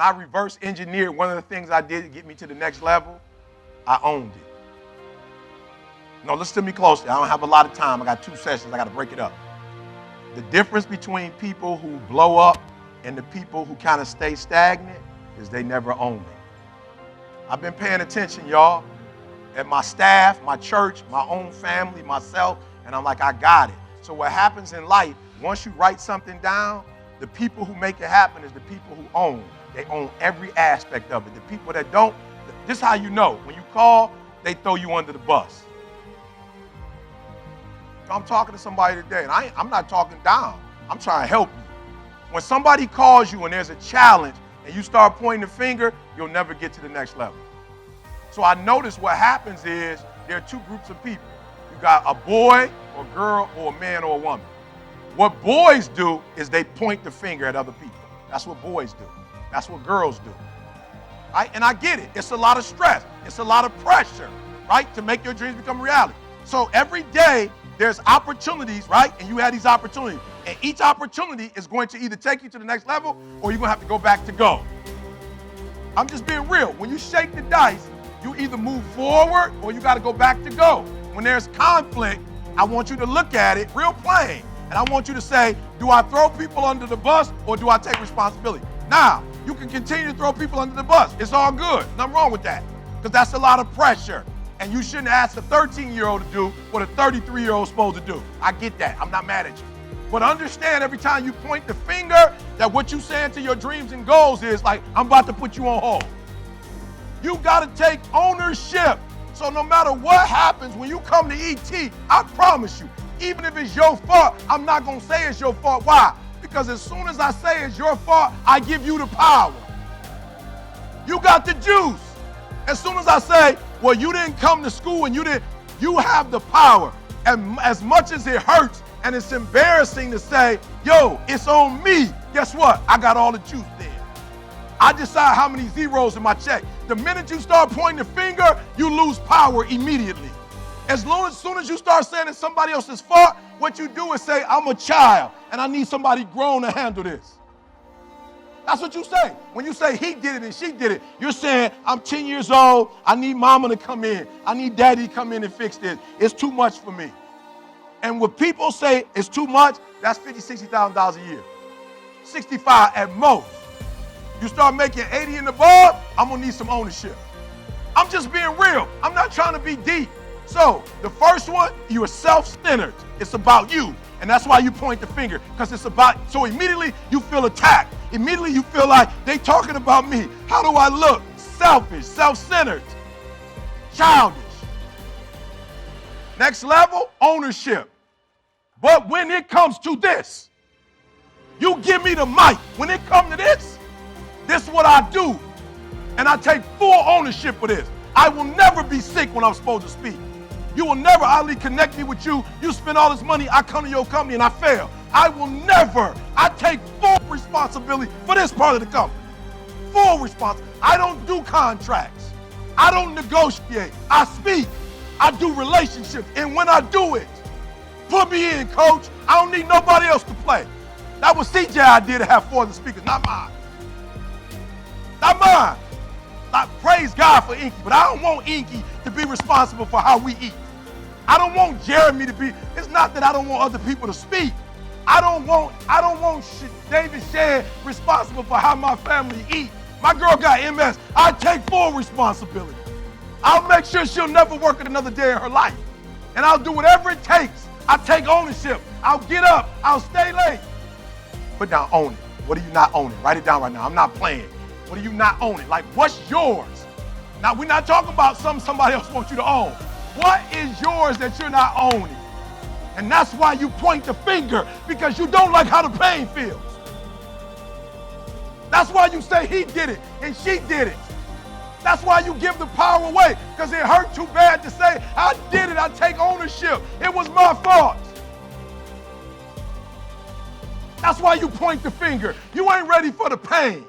when I reverse engineered one of the things I did to get me to the next level, I owned it. No, listen to me closely. I don't have a lot of time. I got 2 sessions. I got to break it up. The difference between people who blow up and the people who kind of stay stagnant is they never own it. I've been paying attention, y'all, at my staff, my church, my own family, myself, and I'm like, I got it. So what happens in life, once you write something down, the people who make it happen is the people who own. They own every aspect of it. The people that don't, this is how you know. When you call, they throw you under the bus. I'm talking to somebody today, and I'm not talking down. I'm trying to help you. When somebody calls you and there's a challenge and you start pointing the finger, you'll never get to the next level. So I noticed what happens is there are 2 groups of people. You got a boy or girl or a man or a woman. What boys do is they point the finger at other people. That's what boys do. That's what girls do. Right? And I get it. It's a lot of stress. It's a lot of pressure, right, to make your dreams become reality. So every day, there's opportunities, right? And you have these opportunities. And each opportunity is going to either take you to the next level or you're going to have to go back to go. I'm just being real. When you shake the dice, you either move forward or you got to go back to go. When there's conflict, I want you to look at it real plain. And I want you to say, do I throw people under the bus or do I take responsibility? Now, you can continue to throw people under the bus. It's all good. Nothing wrong with that. Because that's a lot of pressure. And you shouldn't ask a 13-year-old to do what a 33-year-old is supposed to do. I get that. I'm not mad at you. But understand every time you point the finger that what you're saying to your dreams and goals is like, I'm about to put you on hold. You got to take ownership. So no matter what happens when you come to ET, I promise you, even if it's your fault, I'm not going to say it's your fault. Why? Because as soon as I say it's your fault, I give you the power. You got the juice. As soon as I say, well, you didn't come to school and you have the power. And as much as it hurts and it's embarrassing to say, yo, it's on me, guess what? I got all the juice there. I decide how many zeros in my check. The minute you start pointing the finger, you lose power immediately. As soon as you start saying it's somebody else's fault, what you do is say, I'm a child and I need somebody grown to handle this. That's what you say. When you say he did it and she did it, you're saying, I'm 10 years old, I need mama to come in. I need daddy to come in and fix this. It's too much for me. And when people say it's too much, that's $50,000, $60,000 a year. 65 at most. You start making 80 and above, I'm gonna need some ownership. I'm just being real. I'm not trying to be deep. So the first one, you are self-centered. It's about you. And that's why you point the finger, because it's about, so immediately you feel attacked. Immediately you feel like they talking about me. How do I look? Selfish, self-centered, childish. Next level, ownership. But when it comes to this, you give me the mic. When it comes to this is what I do. And I take full ownership for this. I will never be sick when I'm supposed to speak. You will never, Ali, connect me with you. You spend all this money, I come to your company and I fail. I will never. I take full responsibility for this part of the company. Full responsibility. I don't do contracts. I don't negotiate. I speak. I do relationships. And when I do it, put me in, coach. I don't need nobody else to play. That was CJ idea to have 4 other speakers, not mine. Not mine. I praise God for Inky, but I don't want Inky to be responsible for how we eat. I don't want Jeremy to be, it's not that I don't want other people to speak. I don't want David Shan responsible for how my family eat. My girl got MS. I take full responsibility. I'll make sure she'll never work another day in her life. And I'll do whatever it takes. I take ownership. I'll get up. I'll stay late. Put down, own it. What are you not owning? Write it down right now. I'm not playing. What are you not owning? Like, what's yours? Now, we're not talking about something somebody else wants you to own. What is yours that you're not owning? And that's why you point the finger, because you don't like how the pain feels. That's why you say he did it and she did it. That's why you give the power away, because it hurt too bad to say, I did it, I take ownership. It was my fault. That's why you point the finger. You ain't ready for the pain.